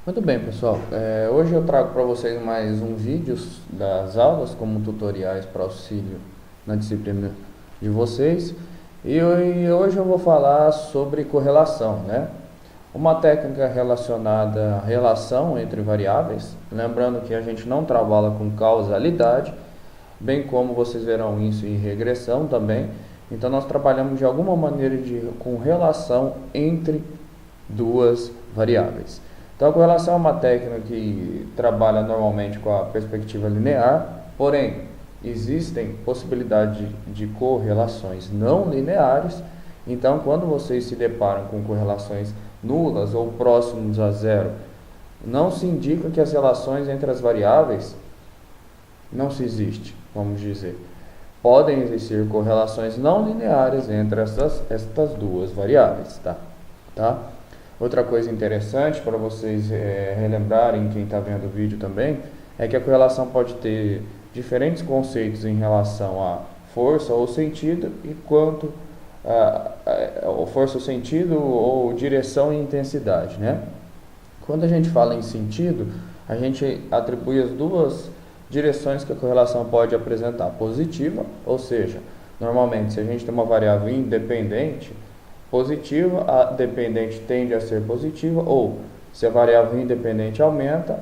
Muito bem, pessoal. Hoje eu trago para vocês mais um vídeo das aulas como tutoriais para auxílio na disciplina de vocês. Hoje eu vou falar sobre correlação, né? Uma técnica relacionada à relação entre variáveis. Lembrando que a gente não trabalha com causalidade, bem como vocês verão isso em regressão também. Então nós trabalhamos de alguma maneira com relação entre duas variáveis. Então a correlação é uma técnica que trabalha normalmente com a perspectiva linear, porém existem possibilidades de correlações não lineares. Então quando vocês se deparam com correlações nulas ou próximos a zero, não se indica que as relações entre as variáveis não se existe, vamos dizer. Podem existir correlações não lineares entre estas duas variáveis, tá? Outra coisa interessante para vocês relembrarem, quem está vendo o vídeo também, é que a correlação pode ter diferentes conceitos em relação a força ou sentido, e quanto a força ou sentido ou direção e intensidade, né? Quando a gente fala em sentido, a gente atribui as duas direções que a correlação pode apresentar: positiva, ou seja, normalmente se a gente tem uma variável independente positiva, a dependente tende a ser positiva, ou se a variável independente aumenta,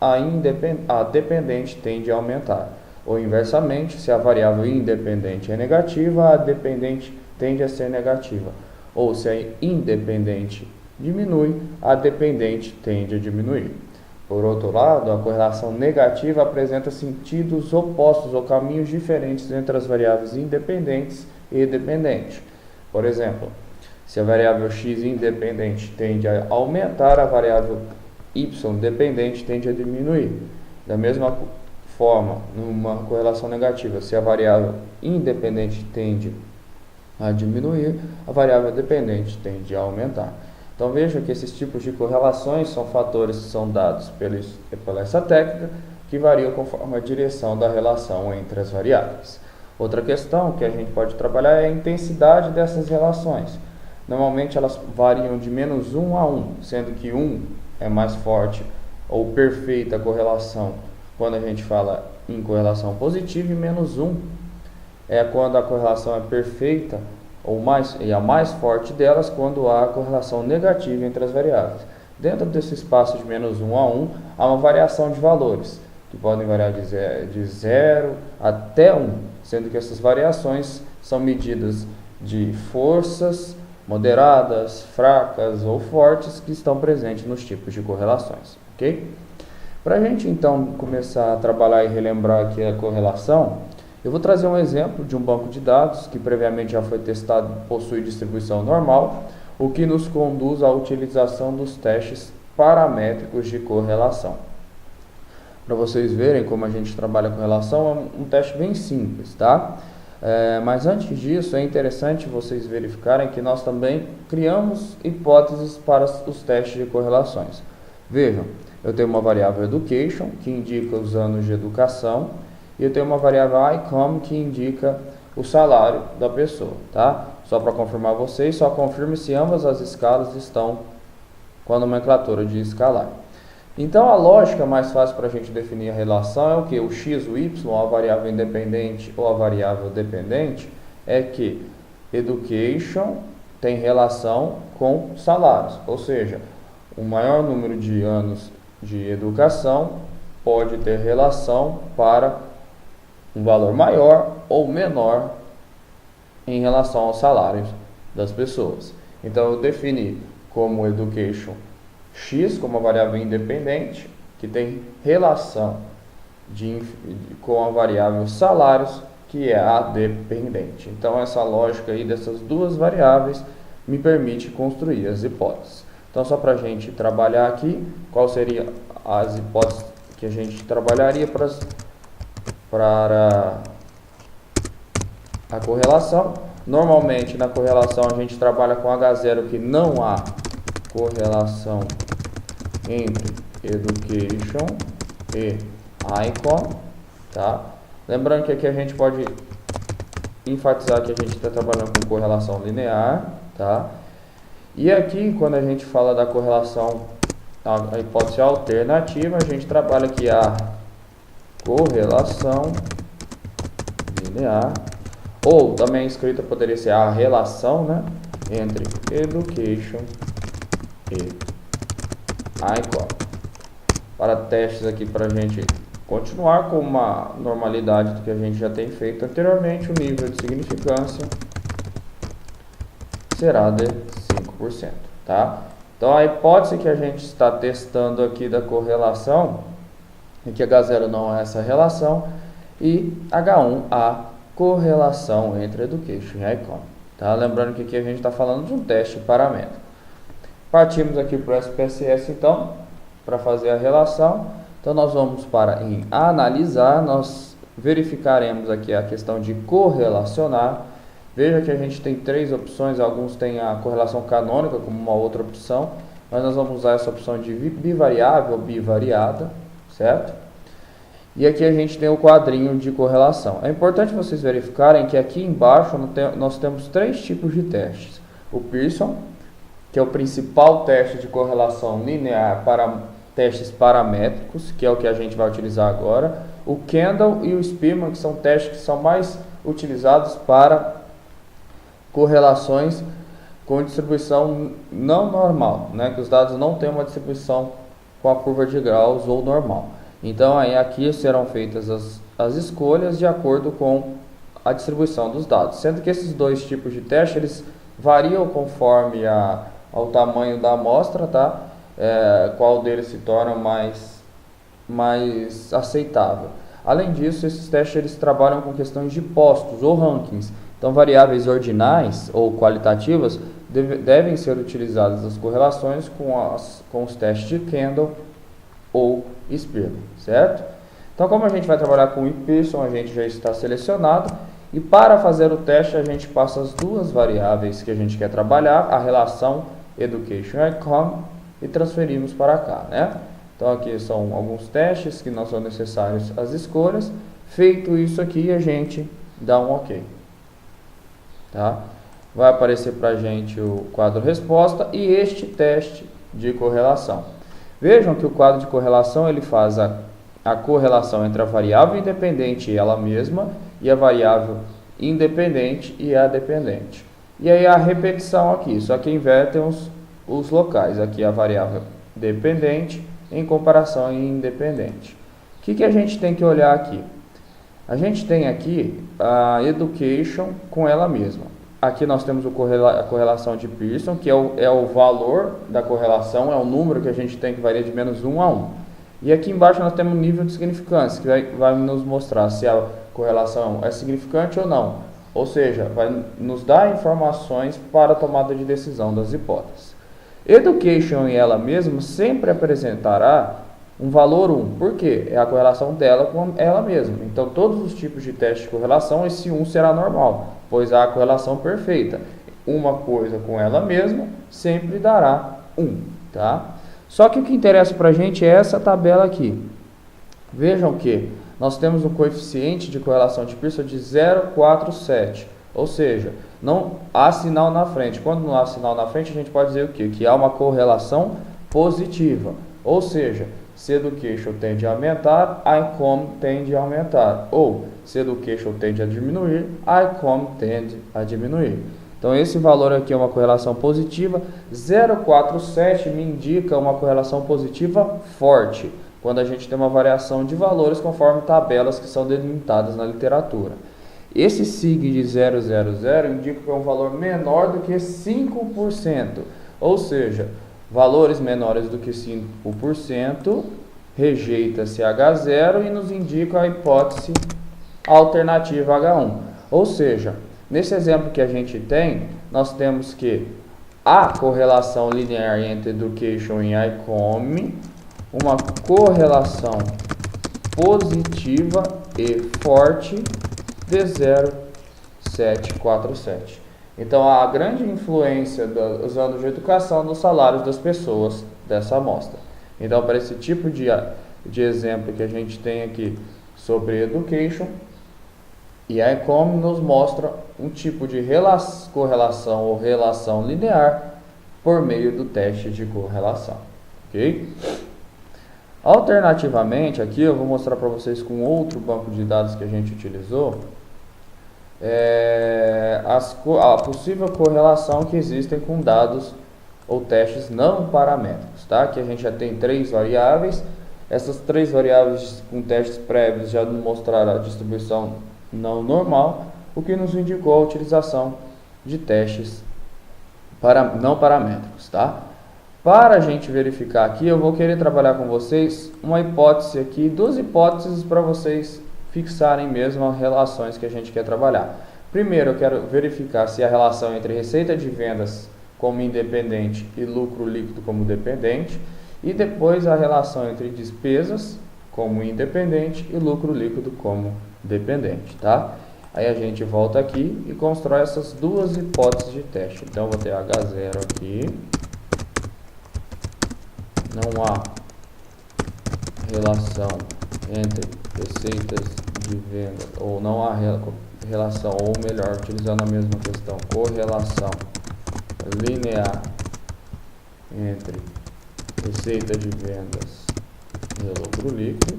a dependente tende a aumentar. Ou inversamente, se a variável independente é negativa, a dependente tende a ser negativa. Ou se a independente diminui, a dependente tende a diminuir. Por outro lado, a correlação negativa apresenta sentidos opostos ou caminhos diferentes entre as variáveis independentes e dependentes. Por exemplo, se a variável x independente tende a aumentar, a variável y dependente tende a diminuir. Da mesma forma, numa correlação negativa, se a variável independente tende a diminuir, a variável dependente tende a aumentar. Então veja que esses tipos de correlações são fatores que são dados pela essa técnica, que variam conforme a direção da relação entre as variáveis. Outra questão que a gente pode trabalhar é a intensidade dessas relações. Normalmente elas variam de menos 1 a 1, sendo que 1 é mais forte ou perfeita a correlação quando a gente fala em correlação positiva, e menos 1 é quando a correlação é perfeita e a mais forte delas quando há a correlação negativa entre as variáveis. Dentro desse espaço de menos 1 a 1, há uma variação de valores, que podem variar de 0 até 1, sendo que essas variações são medidas de forças moderadas, fracas ou fortes que estão presentes nos tipos de correlações, ok? Para a gente então começar a trabalhar e relembrar aqui a correlação, eu vou trazer um exemplo de um banco de dados que previamente já foi testado e possui distribuição normal, o que nos conduz à utilização dos testes paramétricos de correlação. Para vocês verem como a gente trabalha com relação, é um teste bem simples, tá? Mas antes disso, é interessante vocês verificarem que nós também criamos hipóteses para os testes de correlações. Vejam, eu tenho uma variável education, que indica os anos de educação, e eu tenho uma variável income, que indica o salário da pessoa, tá? Só para confirmar vocês, só confirme se ambas as escalas estão com a nomenclatura de escalar. Então a lógica mais fácil para a gente definir a relação é o que? O x, o y, a variável independente ou a variável dependente, é que education tem relação com salários, ou seja, o maior número de anos de educação pode ter relação para um valor maior ou menor em relação aos salários das pessoas. Então eu defini como education x como a variável independente, que tem relação com a variável salários, que é a dependente. Então essa lógica aí dessas duas variáveis me permite construir as hipóteses. Então só para a gente trabalhar aqui, qual seria as hipóteses que a gente trabalharia para a correlação? Normalmente na correlação a gente trabalha com H0, que não há correlação entre education e icon, tá? Lembrando que aqui a gente pode enfatizar que a gente está trabalhando com correlação linear, tá? E aqui, quando a gente fala da correlação a hipótese alternativa, a gente trabalha aqui a correlação linear, ou também escrita poderia ser a relação, né, entre education e ICOM. Para testes aqui, para a gente continuar com uma normalidade do que a gente já tem feito anteriormente, o nível de significância será de 5%, tá? Então, a hipótese que a gente está testando aqui da correlação é que H0 não é essa relação e H1 a correlação entre education e ICOM, tá? Lembrando que aqui a gente está falando de um teste paramétrico. Partimos aqui para o SPSS, então, para fazer a relação. Então, nós vamos para em analisar, nós verificaremos aqui a questão de correlacionar. Veja que a gente tem três opções, alguns têm a correlação canônica como uma outra opção, mas nós vamos usar essa opção de bivariável ou bivariada, certo? E aqui a gente tem o quadrinho de correlação. É importante vocês verificarem que aqui embaixo nós temos três tipos de testes. O Pearson, que é o principal teste de correlação linear para testes paramétricos, que é o que a gente vai utilizar agora. O Kendall e o Spearman, que são testes que são mais utilizados para correlações com distribuição não normal, né? Que os dados não têm uma distribuição com a curva de graus ou normal. Então, aí aqui serão feitas as escolhas de acordo com a distribuição dos dados. Sendo que esses dois tipos de teste, eles variam conforme ao tamanho da amostra, tá? Qual deles se torna mais aceitável. Além disso, esses testes eles trabalham com questões de postos ou rankings. Então, variáveis ordinais ou qualitativas devem ser utilizadas nas correlações com os testes de Kendall ou Spearman, certo? Então, como a gente vai trabalhar com o Pearson, a gente já está selecionado. E para fazer o teste, a gente passa as duas variáveis que a gente quer trabalhar, a relação education e ICOM, e transferimos para cá, né? Então, aqui são alguns testes que não são necessários as escolhas. Feito isso aqui, a gente dá um OK. Tá? Vai aparecer para a gente o quadro resposta e este teste de correlação. Vejam que o quadro de correlação ele faz a correlação entre a variável independente e ela mesma e a variável independente e a dependente. E aí a repetição aqui, só que invertem os locais. Aqui a variável dependente em comparação a independente. O que a gente tem que olhar aqui? A gente tem aqui a education com ela mesma. Aqui nós temos a correlação de Pearson, que é o valor da correlação, é o número que a gente tem que varia de menos 1 a 1. E aqui embaixo nós temos o nível de significância, que vai nos mostrar se a correlação é significante ou não. Ou seja, vai nos dar informações para a tomada de decisão das hipóteses. Education e ela mesma sempre apresentará um valor 1. Por quê? É a correlação dela com ela mesma. Então, todos os tipos de teste de correlação, esse 1 será normal, pois há a correlação perfeita. Uma coisa com ela mesma sempre dará 1. Tá? Só que o que interessa para a gente é essa tabela aqui. Vejam que nós temos um coeficiente de correlação de Pearson de 0,47. Ou seja, não há sinal na frente. Quando não há sinal na frente, a gente pode dizer o quê? Que há uma correlação positiva. Ou seja, se education tende a aumentar, ICOM tende a aumentar. Ou, se education tende a diminuir, ICOM tende a diminuir. Então, esse valor aqui é uma correlação positiva. 0,47 me indica uma correlação positiva forte, quando a gente tem uma variação de valores conforme tabelas que são delimitadas na literatura. Esse sig de 0,00 indica que é um valor menor do que 5%, ou seja, valores menores do que 5% rejeita-se H0 e nos indica a hipótese alternativa H1. Ou seja, nesse exemplo que a gente tem, nós temos que a correlação linear entre education e ICOM, uma correlação positiva e forte de 0,747. Então, há a grande influência dos anos de educação nos salários das pessoas dessa amostra. Então, para esse tipo de exemplo que a gente tem aqui sobre education, e a ICOM nos mostra um tipo de correlação ou relação linear por meio do teste de correlação. ok? Alternativamente, aqui eu vou mostrar para vocês com outro banco de dados que a gente utilizou, a possível correlação que existem com dados ou testes não paramétricos, tá? Aqui a gente já tem 3 variáveis. Essas 3 variáveis com testes prévios já mostraram a distribuição não normal, o que nos indicou a utilização de testes não paramétricos, tá? Para a gente verificar aqui, eu vou querer trabalhar com vocês uma hipótese aqui, 2 hipóteses para vocês fixarem mesmo as relações que a gente quer trabalhar. Primeiro, eu quero verificar se a relação entre receita de vendas como independente e lucro líquido como dependente, e depois a relação entre despesas como independente e lucro líquido como dependente, tá? Aí a gente volta aqui e constrói essas 2 hipóteses de teste. Então eu vou ter H0 aqui, não há relação entre receitas de venda, ou não há relação, ou melhor, utilizando a mesma questão, correlação linear entre receita de vendas e lucro líquido,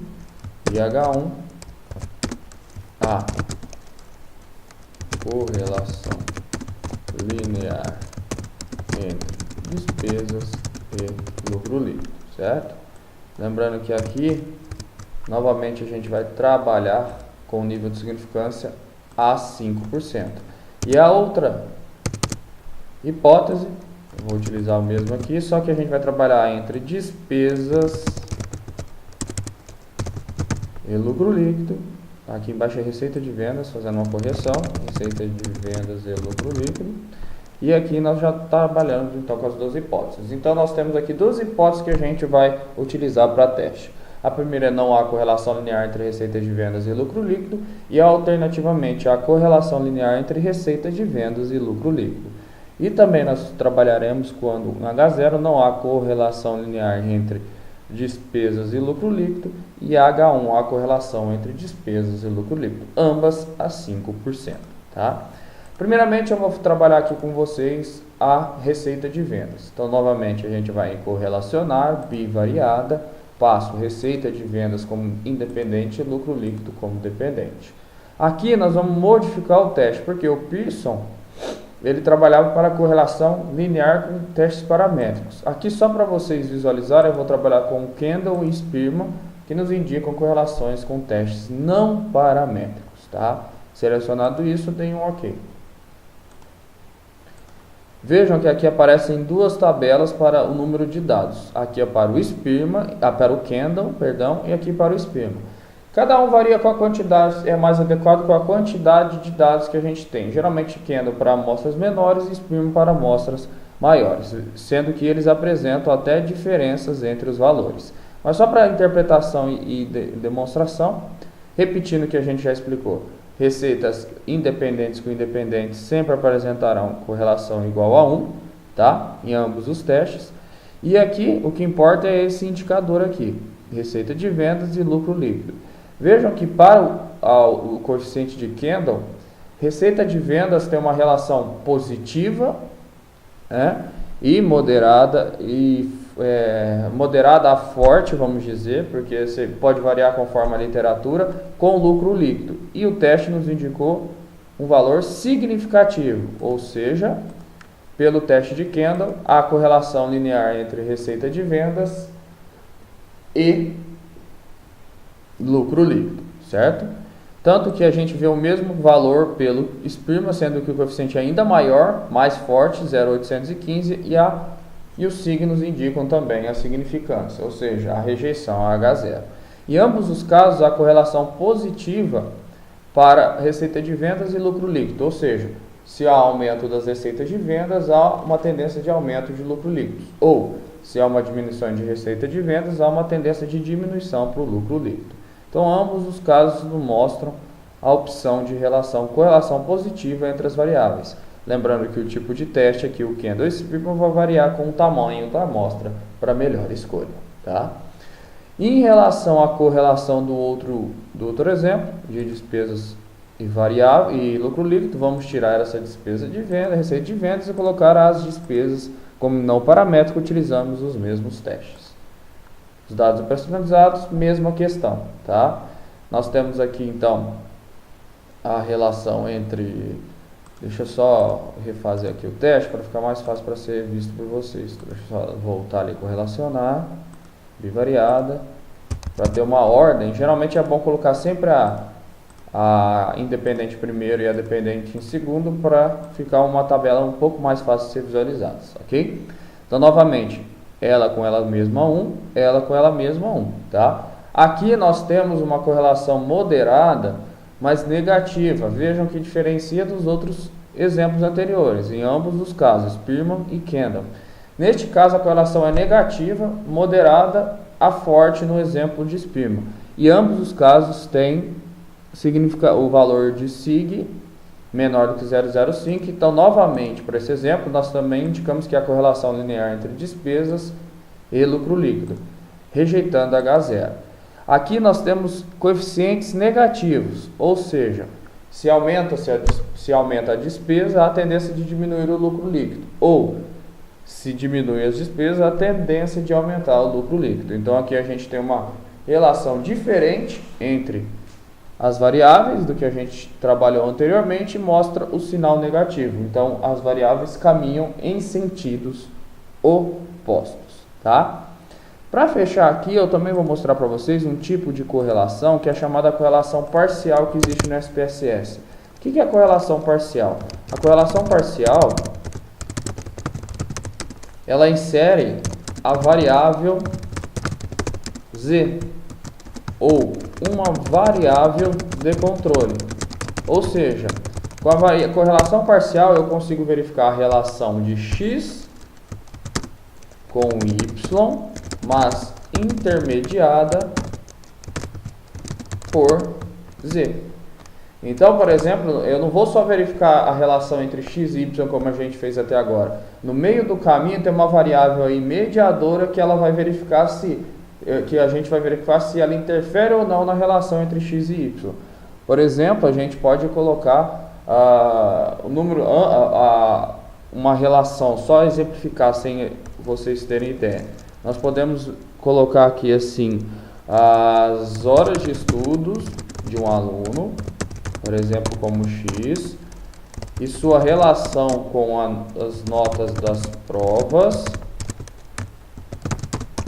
e H1 a correlação linear entre despesas e lucro líquido, certo? Lembrando que aqui, novamente, a gente vai trabalhar com o nível de significância a 5%. E a outra hipótese, eu vou utilizar o mesmo aqui, só que a gente vai trabalhar entre despesas e lucro líquido. Aqui embaixo é receita de vendas, fazendo uma correção, receita de vendas e lucro líquido. E aqui nós já trabalhamos então com as 2 hipóteses. Então nós temos aqui 2 hipóteses que a gente vai utilizar para teste. A primeira é não há correlação linear entre receita de vendas e lucro líquido, e alternativamente há correlação linear entre receita de vendas e lucro líquido. E também nós trabalharemos quando na H0 não há correlação linear entre despesas e lucro líquido, e H1 há correlação entre despesas e lucro líquido, ambas a 5%, tá? Primeiramente eu vou trabalhar aqui com vocês a receita de vendas. Então novamente a gente vai em correlacionar, bivariada, passo receita de vendas como independente e lucro líquido como dependente. Aqui nós vamos modificar o teste, porque o Pearson ele trabalhava para correlação linear com testes paramétricos. Aqui só para vocês visualizarem, eu vou trabalhar com Kendall e Spearman, que nos indicam correlações com testes não paramétricos, tá? Selecionado isso, tem um OK. Vejam que aqui aparecem 2 tabelas para o número de dados. Aqui é para o Spearman, para o Kendall, perdão, e aqui para o Spearman. Cada um varia com a quantidade, é mais adequado com a quantidade de dados que a gente tem. Geralmente Kendall para amostras menores e Spearman para amostras maiores, sendo que eles apresentam até diferenças entre os valores. Mas só para interpretação e demonstração, repetindo o que a gente já explicou. Receitas independentes com independentes sempre apresentarão correlação igual a 1, tá? Em ambos os testes. E aqui o que importa é esse indicador aqui, receita de vendas e lucro líquido. Vejam que para o coeficiente de Kendall, receita de vendas tem uma relação positiva, né? E moderada moderada a forte, vamos dizer, porque você pode variar conforme a literatura, com lucro líquido. E o teste nos indicou um valor significativo, ou seja, pelo teste de Kendall, a correlação linear entre receita de vendas e lucro líquido, certo? Tanto que a gente vê o mesmo valor pelo Spearman, sendo que o coeficiente é ainda maior, mais forte, 0,815, e os signos indicam também a significância, ou seja, a rejeição, a H0. Em ambos os casos, há correlação positiva para receita de vendas e lucro líquido, ou seja, se há aumento das receitas de vendas, há uma tendência de aumento de lucro líquido, ou se há uma diminuição de receita de vendas, há uma tendência de diminuição para o lucro líquido. Então, ambos os casos nos mostram a opção de correlação positiva entre as variáveis. Lembrando que o tipo de teste aqui, o Kendall e Spearman, vai variar com o tamanho da amostra para melhor escolha, tá? Em relação à correlação do outro exemplo, de despesas e lucro líquido, vamos tirar essa despesa de venda, receita de vendas, e colocar as despesas como não paramétrico, utilizamos os mesmos testes. Os dados personalizados, mesma questão, tá? Nós temos aqui, então, a relação entre... Deixa eu só refazer aqui o teste para ficar mais fácil para ser visto por vocês. Deixa eu só voltar ali, correlacionar, bivariada, para ter uma ordem. Geralmente é bom colocar sempre a independente primeiro e a dependente em segundo para ficar uma tabela um pouco mais fácil de ser visualizada, ok? Então, novamente, ela com ela mesma 1, ela com ela mesma 1, tá? Aqui nós temos uma correlação moderada, mas negativa. Vejam que diferencia dos outros exemplos anteriores, em ambos os casos, Spearman e Kendall. Neste caso, a correlação é negativa, moderada a forte no exemplo de Spearman. E ambos os casos têm o valor de sig menor do que 0,05. Então, novamente, para esse exemplo, nós também indicamos que a correlação linear entre despesas e lucro líquido, rejeitando H0. Aqui nós temos coeficientes negativos, ou seja, se aumenta a despesa, há a tendência de diminuir o lucro líquido, ou se diminui as despesas, há a tendência de aumentar o lucro líquido. Então aqui a gente tem uma relação diferente entre as variáveis do que a gente trabalhou anteriormente e mostra o sinal negativo. Então as variáveis caminham em sentidos opostos, tá? Para fechar aqui, eu também vou mostrar para vocês um tipo de correlação que é chamada correlação parcial que existe no SPSS. O que é a correlação parcial? A correlação parcial, ela insere a variável z, ou uma variável de controle. Ou seja, com a correlação parcial eu consigo verificar a relação de x com y, mas intermediada por z. Então, por exemplo, eu não vou só verificar a relação entre x e y como a gente fez até agora. No meio do caminho tem uma variável aí mediadora que ela vai verificar que a gente vai verificar se ela interfere ou não na relação entre x e y. Por exemplo, a gente pode colocar uma relação, só exemplificar sem vocês terem ideia. Nós podemos colocar aqui assim, as horas de estudos de um aluno, por exemplo, como x, e sua relação com as notas das provas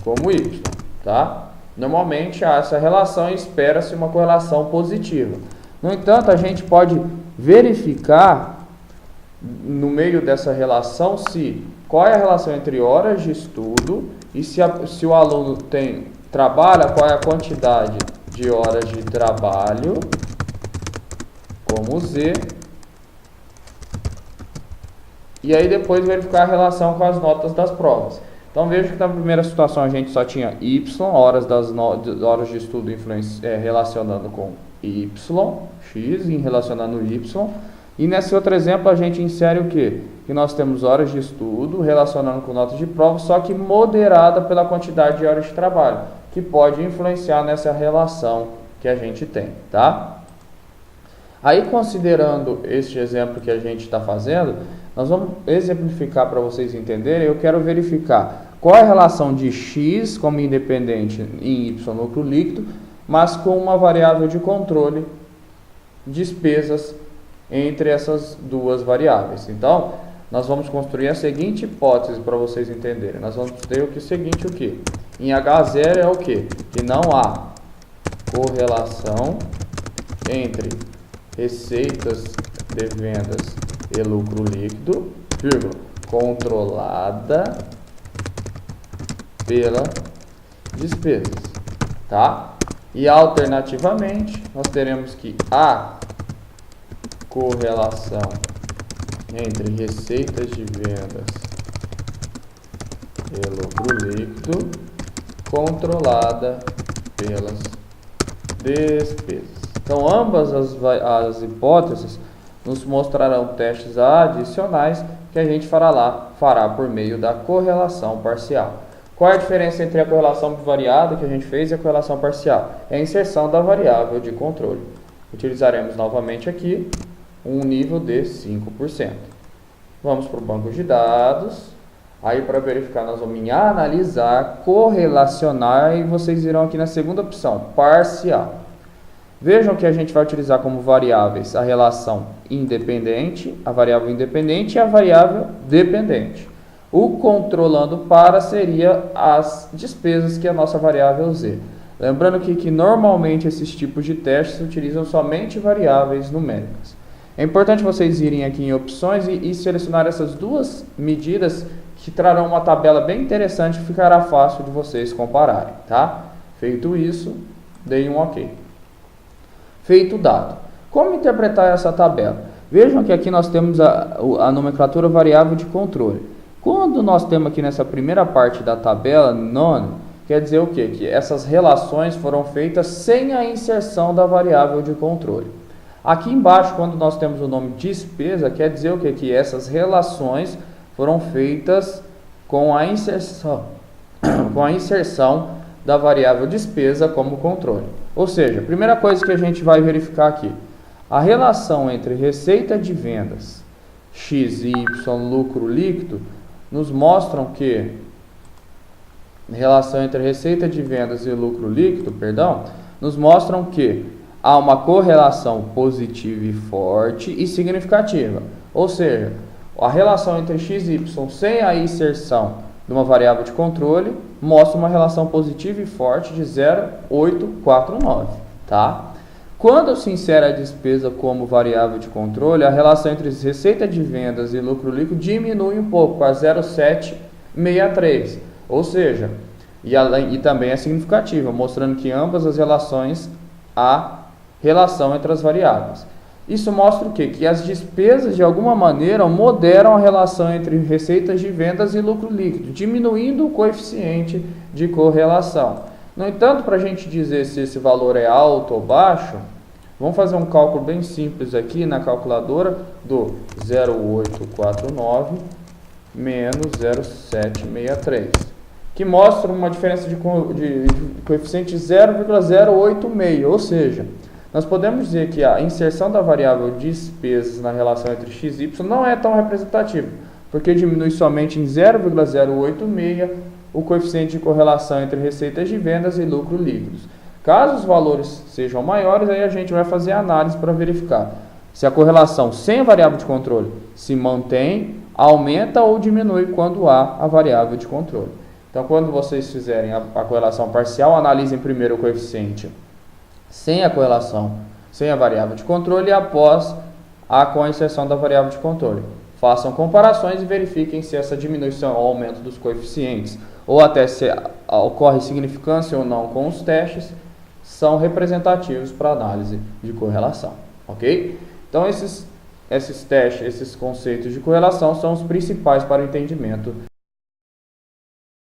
como y, tá? Normalmente há essa relação e espera-se uma correlação positiva. No entanto, a gente pode verificar no meio dessa relação qual é a relação entre horas de estudo e se o aluno trabalha, qual é a quantidade de horas de trabalho, como z, e aí depois verificar a relação com as notas das provas. Então veja que na primeira situação a gente só tinha y, horas de estudo relacionando com y, x relacionando y, e nesse outro exemplo a gente insere o quê? Que nós temos horas de estudo relacionando com notas de prova, só que moderada pela quantidade de horas de trabalho, que pode influenciar nessa relação que a gente tem, tá? Aí, considerando este exemplo que a gente está fazendo, nós vamos exemplificar para vocês entenderem. Eu quero verificar qual é a relação de x como independente em y lucro líquido, mas com uma variável de controle, despesas, entre essas duas variáveis. Então, nós vamos construir a seguinte hipótese para vocês entenderem. Nós vamos ter o seguinte, o que? Em H0 é o que? Que não há correlação entre receitas de vendas e lucro líquido, vírgula, controlada pela despesas, tá? E alternativamente, nós teremos que há correlação entre receitas de vendas e lucro líquido controlada pelas despesas. Então, ambas as hipóteses nos mostrarão testes adicionais que a gente fará por meio da correlação parcial. Qual é a diferença entre a correlação bivariada que a gente fez e a correlação parcial? É a inserção da variável de controle. Utilizaremos novamente aqui um nível de 5%. Vamos para o banco de dados. Aí para verificar nós vamos em analisar, correlacionar e vocês irão aqui na segunda opção, parcial. Vejam que a gente vai utilizar como variáveis a relação independente, a variável independente e a variável dependente. O controlando para seria as despesas que a nossa variável Z. Lembrando que normalmente esses tipos de testes utilizam somente variáveis numéricas. É importante vocês irem aqui em opções e selecionar essas duas medidas que trarão uma tabela bem interessante e ficará fácil de vocês compararem, tá? Feito isso, deem um OK. Feito o dado. Como interpretar essa tabela? Vejam que aqui nós temos a nomenclatura variável de controle. Quando nós temos aqui nessa primeira parte da tabela, none, quer dizer o quê? Que essas relações foram feitas sem a inserção da variável de controle. Aqui embaixo, quando nós temos o nome despesa, quer dizer o quê? Que essas relações foram feitas com a inserção da variável despesa como controle. Ou seja, a primeira coisa que a gente vai verificar aqui, a relação entre receita de vendas, X e Y, lucro líquido, nos mostram que relação entre receita de vendas e lucro líquido, nos mostram que há uma correlação positiva e forte e significativa. Ou seja, a relação entre X e Y sem a inserção de uma variável de controle mostra uma relação positiva e forte de 0,849, tá? Quando se insere a despesa como variável de controle, a relação entre receita de vendas e lucro líquido diminui um pouco para 0,763, ou seja, e também é significativa, mostrando que ambas as relações há relação entre as variáveis. Isso mostra o quê? Que as despesas, de alguma maneira, moderam a relação entre receitas de vendas e lucro líquido, diminuindo o coeficiente de correlação. No entanto, para a gente dizer se esse valor é alto ou baixo, vamos fazer um cálculo bem simples aqui na calculadora do 0,849 menos 0,763, que mostra uma diferença de coeficiente de 0,086, ou seja, nós podemos dizer que a inserção da variável despesas na relação entre x e y não é tão representativa, porque diminui somente em 0,086 o coeficiente de correlação entre receitas de vendas e lucro líquidos. Caso os valores sejam maiores, aí a gente vai fazer a análise para verificar se a correlação sem a variável de controle se mantém, aumenta ou diminui quando há a variável de controle. Então, quando vocês fizerem a correlação parcial, analisem primeiro o coeficiente sem a correlação, sem a variável de controle e após com a inserção da variável de controle. Façam comparações e verifiquem se essa diminuição ou aumento dos coeficientes ou até se ocorre significância ou não com os testes são representativos para análise de correlação, ok? Então esses testes, esses conceitos de correlação são os principais para o entendimento